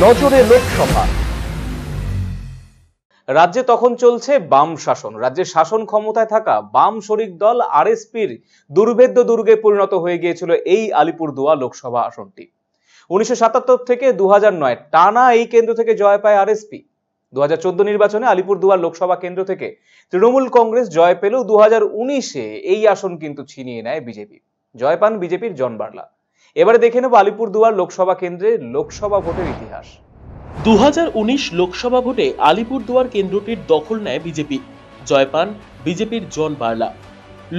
নজরে লোকসভা। রাজ্যে তখন চলছে বাম শাসন। রাজ্যের শাসন ক্ষমতায় থাকা বাম শরিক দল আরএসপির দুর্ভেদ্য দুর্গে পরিণত হয়ে গিয়েছিল এই আলিপুরদুয়ার লোকসভা আসনটি। 1977 থেকে 2009 টানা এই কেন্দ্র থেকে জয় পায় আরএসপি। 2014 নির্বাচনে আলিপুরদুয়ার লোকসভা কেন্দ্র থেকে তৃণমূল কংগ্রেস জয় পেলেও 2019-এ এই আসন কিন্তু ছিনিয়ে নেয় বিজেপি। জয় পান বিজেপির জন বার্লা। এবারে দেখে নেব আলিপুরদুয়ার লোকসভা কেন্দ্রে লোকসভা ভোটের ইতিহাস। 2019 লোকসভা ভোটে আলিপুরদুয়ার কেন্দ্রটির দখল নেয় বিজেপি। জয় পান বিজেপির জন বার্লা।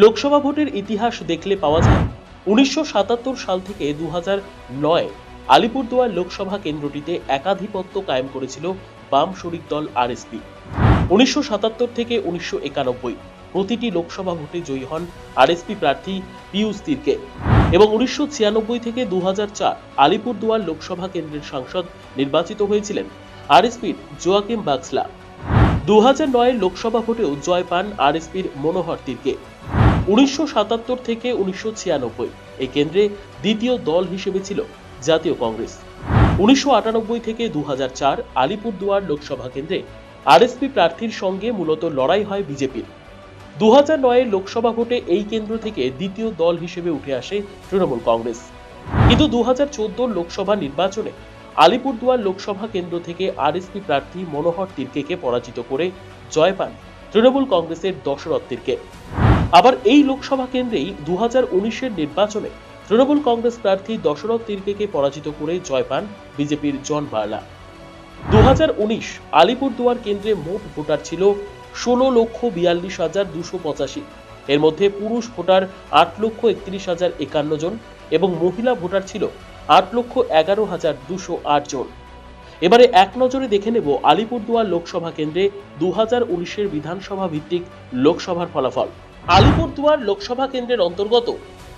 লোকসভা ভোটের ইতিহাস দেখলে পাওয়া যায় 1977 সাল থেকে 2009 আলিপুরদুয়ার লোকসভা কেন্দ্রটিতে একাধিপত্য কায়েম করেছিল বাম শরিক দল আরএসপি। 1977 থেকে 1991 প্রতিটি লোকসভা ভোটে জয়ী হন আরএসপি প্রার্থী পিয়ুষ তির্কে এবং 1996 থেকে 2004 আলিপুরদুয়ার লোকসভা কেন্দ্রের সাংসদ নির্বাচিত হয়েছিলেন আরএসপির জোয়াকিম বাক্সলা। 2009 লোকসভা ভোটেও জয় পান আরএসপির মনোহর তির্কে। 1977 থেকে 1996 এই কেন্দ্রে দ্বিতীয় দল হিসেবে ছিল জাতীয় কংগ্রেস। 1998 থেকে 2004 আলিপুরদুয়ার লোকসভা কেন্দ্রে আরএসপি প্রার্থীর সঙ্গে মূলত লড়াই হয় বিজেপির। 2009 লোকসভা ভোটে এই কেন্দ্র থেকে দ্বিতীয় দল হিসেবে উঠে আসে তৃণমূল কংগ্রেস। কিন্তু 2014 লোকসভা নির্বাচনে আলিপুরদুয়ার লোকসভা কেন্দ্র থেকে আরএসপি প্রার্থী মনোহর তির্কেকে পরাজিত করে জয় পান তৃণমূল কংগ্রেসের দশরথ তির্কে। আবার এই লোকসভা কেন্দ্রেই 2019-এর নির্বাচনে তৃণমূল কংগ্রেস প্রার্থী দশরথ তির্কেকে পরাজিত করে জয় পান বিজেপির জন বার্লা। 2019 আলিপুরদুয়ার কেন্দ্রে মোট ভোটার ছিল 16,42,285। এর মধ্যে পুরুষ ভোটার 8,31,051 জন এবং মহিলা ভোটার ছিল 8,11,208 জন। এবারে এক নজরে দেখে নেব আলিপুরদুয়ার লোকসভা কেন্দ্রে 2019-এর বিধানসভা ভিত্তিক লোকসভার ফলাফল। আলিপুরদুয়ার লোকসভা কেন্দ্রের অন্তর্গত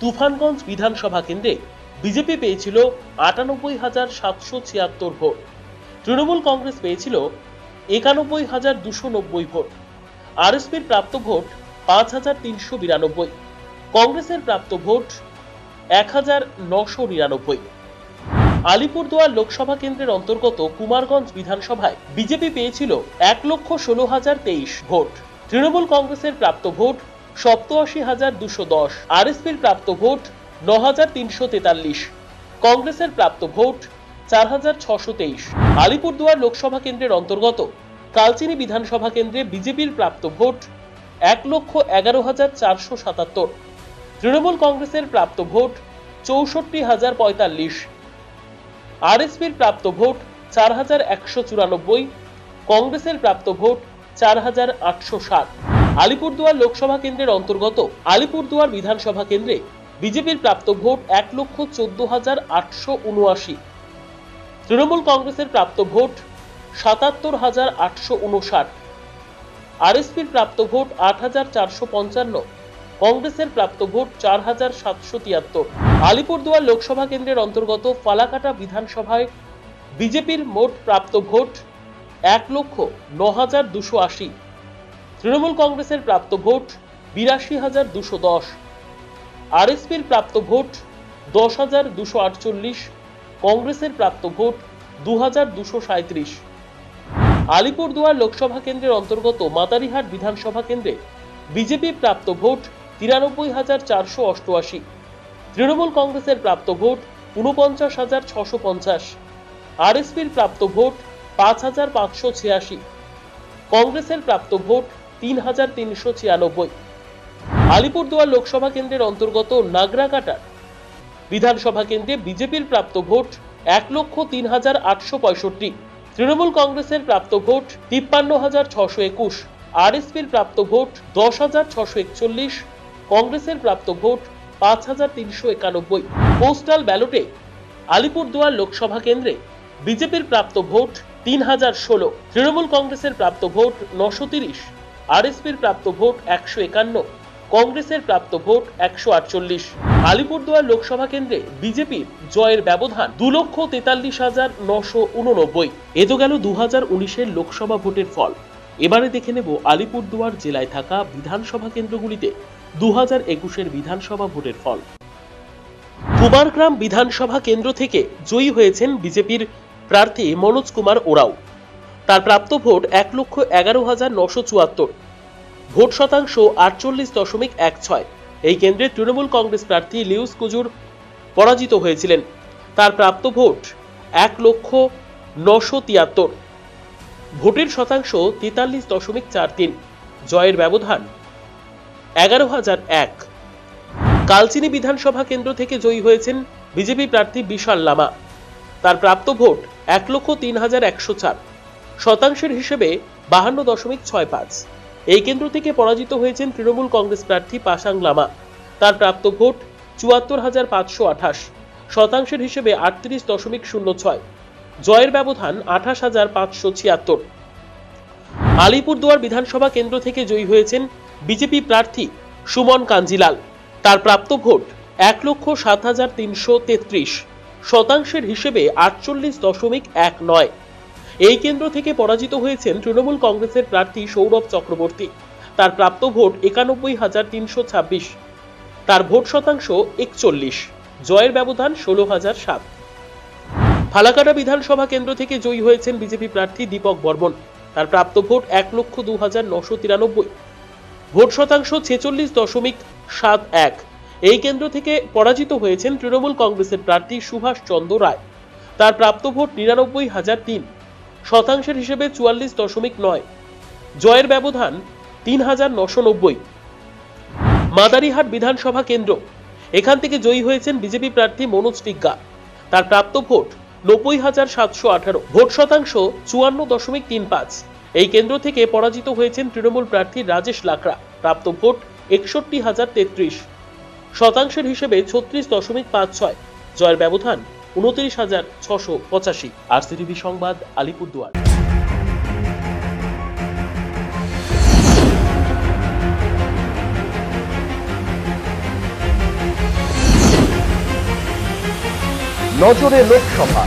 তুফানগঞ্জ বিধানসভা কেন্দ্রে বিজেপি পেয়েছিল 98,776 ভোট। তৃণমূল কংগ্রেস পেয়েছিল 91,290 ভোট। আরএসপির প্রাপ্ত ভোট 5,392। কংগ্রেসের প্রাপ্ত ভোট 1,999। আলিপুরদুয়ার লোকসভা কেন্দ্রের অন্তর্গত কুমারগঞ্জ বিধানসভায় বিজেপি পেয়েছিল 1,16,023 ভোট। তৃণমূল কংগ্রেসের প্রাপ্ত ভোট 87,210। আরএসপির প্রাপ্ত ভোট 9,343। কংগ্রেসের প্রাপ্ত ভোট 4,623। আলিপুরদুয়ার লোকসভা কেন্দ্রের অন্তর্গত কালচিনি বিধানসভা কেন্দ্রে বিজেপির প্রাপ্ত ভোট 1,11,477। তৃণমূল কংগ্রেসের প্রাপ্ত ভোট 64,045। আরএসপির প্রাপ্ত ভোট 4,194। কংগ্রেসের প্রাপ্ত ভোট 4,860। আলিপুরদুয়ার লোকসভা কেন্দ্রের অন্তর্গত আলিপুরদুয়ার বিধানসভা কেন্দ্রে বিজেপির প্রাপ্ত ভোট 1,14,879। তৃণমূল কংগ্রেসের প্রাপ্ত ভোট 77,859। আরএসপির প্রাপ্ত ভোট 8,455। কংগ্রেসের প্রাপ্ত ভোট 4,773। আলিপুরদুয়ার লোকসভা কেন্দ্রের অন্তর্গত ফালাকাটা বিধানসভায় বিজেপির মোট প্রাপ্ত ভোট 1,09,280। তৃণমূল কংগ্রেসের প্রাপ্ত ভোট 82,210। আরএসপির প্রাপ্ত ভোট 10,248। কংগ্রেসের প্রাপ্ত ভোট 2,237। আলিপুরদুয়ার লোকসভা কেন্দ্রের অন্তর্গত মাতারিহাট বিধানসভা কেন্দ্রে বিজেপি প্রাপ্ত ভোট 93,488। তৃণমূল কংগ্রেসের প্রাপ্ত ভোট 49,650। আরএসপির প্রাপ্ত ভোট 5,586। কংগ্রেসের প্রাপ্ত ভোট 3,396। আলিপুরদুয়ার লোকসভা কেন্দ্রের অন্তর্গত নাগরাকাটা বিধানসভা কেন্দ্রে বিজেপির প্রাপ্ত ভোট 1,03,865। তৃণমূল কংগ্রেসের প্রাপ্ত ভোট 53,621। আরএসপির প্রাপ্ত ভোট 10,641। কংগ্রেসের প্রাপ্ত ভোট 5,391। পোস্টাল ব্যালটে আলিপুরদুয়ার লোকসভা কেন্দ্রে বিজেপির প্রাপ্ত ভোট 3,016। তৃণমূল কংগ্রেসের প্রাপ্ত ভোট 930। আরএসপির প্রাপ্ত ভোট 151। কংগ্রেসের প্রাপ্ত ভোট 148। আলিপুরদুয়ার লোকসভা কেন্দ্রে বিজেপির জয়ের ব্যবধান 2,43,989। এ তো গেল 2019-এর লোকসভা ভোটের ফল। এবারে দেখে নেব আলিপুরদুয়ার জেলায় থাকা বিধানসভা কেন্দ্রগুলিতে 2021-এর বিধানসভা ভোটের ফল। কুমারগ্রাম বিধানসভা কেন্দ্র থেকে জয়ী হয়েছেন বিজেপির প্রার্থী মনোজ কুমার ওরাও। তার প্রাপ্ত ভোট 1,11,974। ভোট শতাংশ 48.16। এই কেন্দ্রে তৃণমূল কংগ্রেস প্রার্থী লিউস কুজুর পরাজিত হয়েছিলেন। তার প্রাপ্ত ভোট 1,09,73। ভোটের শতাংশ 43.43। জয়ের ব্যবধান 11,001। কালচিনি বিধানসভা কেন্দ্র থেকে জয়ী হয়েছেন বিজেপি প্রার্থী বিশাল লামা। তার প্রাপ্ত ভোট 1,03,104। শতাংশের হিসেবে 52.65। এই কেন্দ্র থেকে পরাজিত হয়েছেন তৃণমূল কংগ্রেস প্রার্থী পাসাং লামা। তার প্রাপ্ত ভোট 74,528। শতাংশের হিসেবে 38.06। জয়ের ব্যবধান 28,576। আলিপুরদুয়ার বিধানসভা কেন্দ্র থেকে জয়ী হয়েছেন বিজেপি প্রার্থী সুমন কাঞ্জিলাল। তার প্রাপ্ত ভোট 1,07,333। শতাংশের হিসেবে 48.19। এই কেন্দ্র থেকে পরাজিত হয়েছেন তৃণমূল কংগ্রেসের প্রার্থী সৌরভ চক্রবর্তী। তার প্রাপ্ত ভোট 91,326। তার ভোট শতাংশ 41। জয়ের ব্যবধান 16,007। ফালাকাটা বিধানসভা কেন্দ্র থেকে জয়ী হয়েছেন বিজেপি প্রার্থী দীপক বর্মন। তার প্রাপ্ত ভোট 1,02,993। ভোট শতাংশ 46.71। এই কেন্দ্র থেকে পরাজিত হয়েছেন তৃণমূল কংগ্রেসের প্রার্থী সুভাষ চন্দ্র রায়। তার প্রাপ্ত ভোট 99,003। শতাংশের হিসেবে 44.9। জয়ের ব্যবধান 3,990। মাদারিহাট বিধানসভা কেন্দ্র, এখান থেকে জয়ী হয়েছেন বিজেপি প্রার্থী মনোজ টিগ্গা। তার প্রাপ্ত ভোট 90,718। ভোট শতাংশ 54.35। এই কেন্দ্র থেকে পরাজিত হয়েছেন তৃণমূল প্রার্থী রাজেশ লাকড়া। প্রাপ্ত ভোট 61,033। শতাংশের হিসেবে 36.56। জয়ের ব্যবধান 29,685। আরসিটিভি সংবাদ, আলিপুরদুয়ার। নজরে লোকসভা।